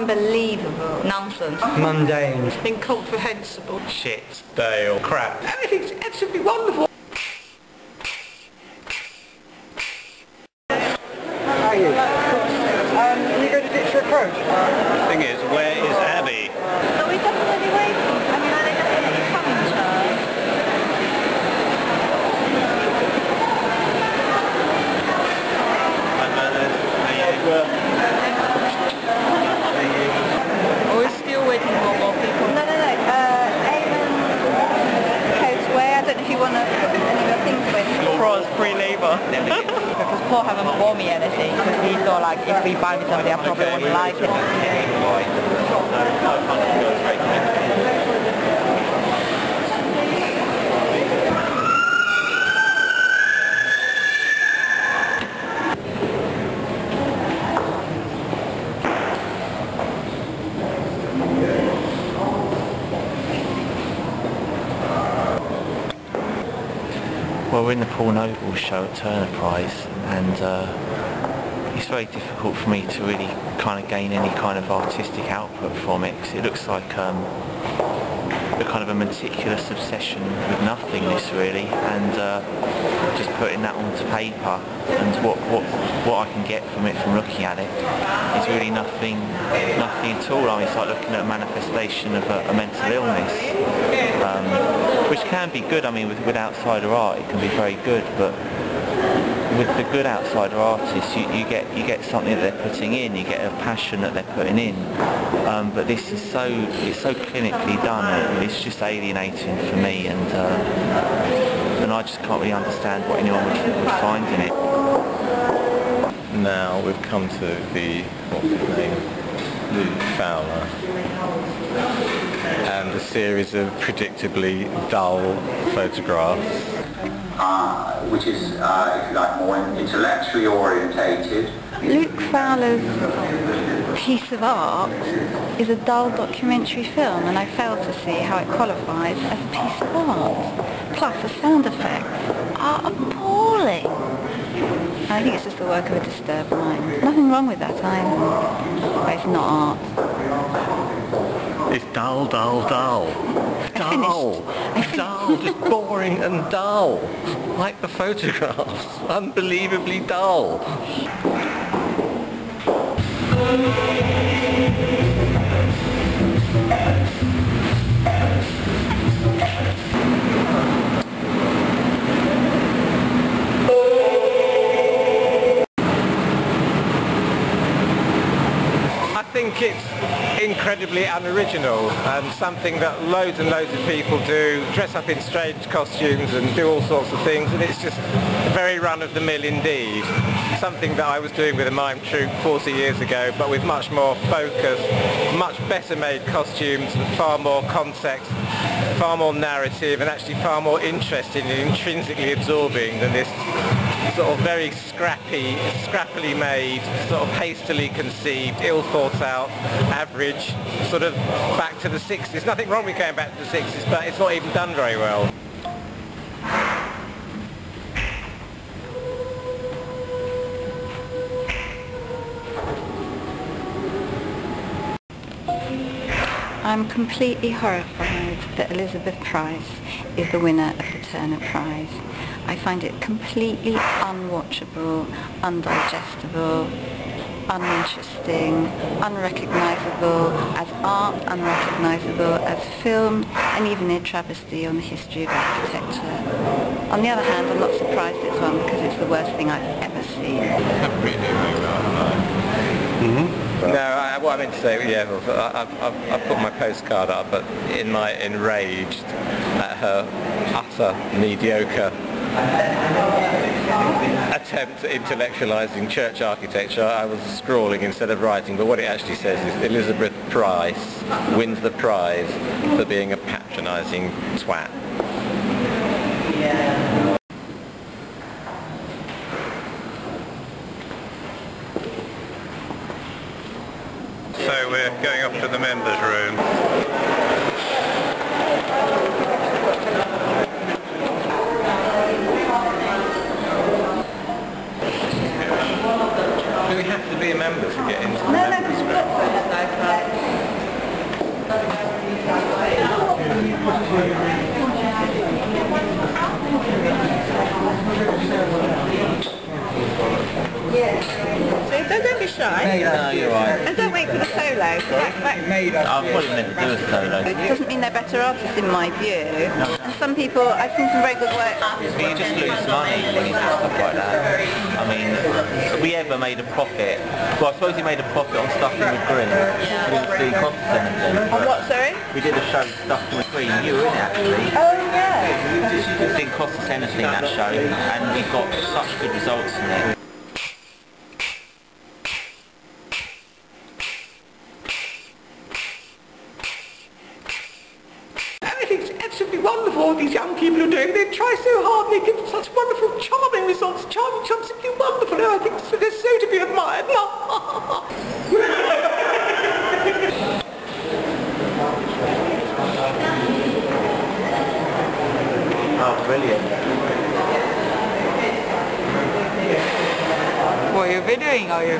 Unbelievable. Nonsense. Mundane. Incomprehensible. Shit. Stale. Crap. Everything's absolutely wonderful. How are you? Can you go to ditch your approach? The thing is, where is Abby? Are we definitely waiting? I mean, are they definitely coming, Charles? Or we're still waiting for more people? No. Eamon Coatway, I don't know if you want to put any of the things with. Cross pre-labour. Because Paul haven't bought me anything, because he thought like if we buy me something I probably wouldn't like it. Well, we're in the Paul Noble show at Turner Prize, and it's very difficult for me to really kind of gain any kind of artistic output from it, because it looks like a kind of a meticulous obsession with nothingness, really, and just putting that onto paper, and what I can get from it from looking at it is really nothing at all. I mean, it's like looking at a manifestation of a mental illness, which can be good. I mean, with outsider art it can be very good, but with the good outsider artists you get something that they're putting in, you get a passion that they're putting in, but this is it's so clinically done, it's just alienating for me, and I just can't really understand what anyone would find in it. Now we've come to the, what's his name, Luke Fowler, and a series of predictably dull photographs. Which is, if you like, more intellectually orientated. Luke Fowler's piece of art is a dull documentary film, and I fail to see how it qualifies as a piece of art. Plus the sound effects are appalling. I think it's just the work of a disturbed mind. Nothing wrong with that either, but it's not art. It's dull. Dull, just boring and dull. Like the photographs, unbelievably dull. I think it's incredibly unoriginal and something that loads and loads of people do, dress up in strange costumes and do all sorts of things, and it's just very run-of-the-mill indeed. Something that I was doing with a mime troupe 40 years ago, but with much more focus, much better made costumes, far more context, far more narrative, and actually far more interesting and intrinsically absorbing than this sort of very scrappily made, sort of hastily conceived, ill thought out, average, sort of back to the 60s. Nothing wrong with going back to the 60s, but it's not even done very well. I'm completely horrified that Elizabeth Price is the winner of the Turner Prize. I find it completely unwatchable, undigestible, uninteresting, unrecognisable as art, unrecognisable as film, and even a travesty on the history of architecture. On the other hand, I'm not surprised it's one because it's the worst thing I've ever seen. No, what I meant to say, yeah, I've put my postcard up, but enraged at her utter mediocre attempt at intellectualising church architecture. I was scrawling instead of writing, but what it actually says is Elizabeth Price wins the prize for being a patronising twat. So we're going off to the members' room. Do we have to be a member to get into the members' room? No, you're right. And don't wait for the solo. I'm probably meant to do a solo. It doesn't mean they're better artists in my view. And some people, I've seen some very good work. But you just lose money when you do stuff like that. I mean, if we ever made a profit, well, I suppose we made a profit on Stuffing with Green. It didn't really cost us anything. On what, sorry? We did a show Stuffing with Green, you were in it actually. Oh, yeah. It didn't cost us anything, that show, and we got such good results from it. Everything's absolutely wonderful what these young people are doing. They try so hard and they give such wonderful, charming results. Charming, simply wonderful. I think they're so to be admired. Oh, brilliant. What are you videoing, are you?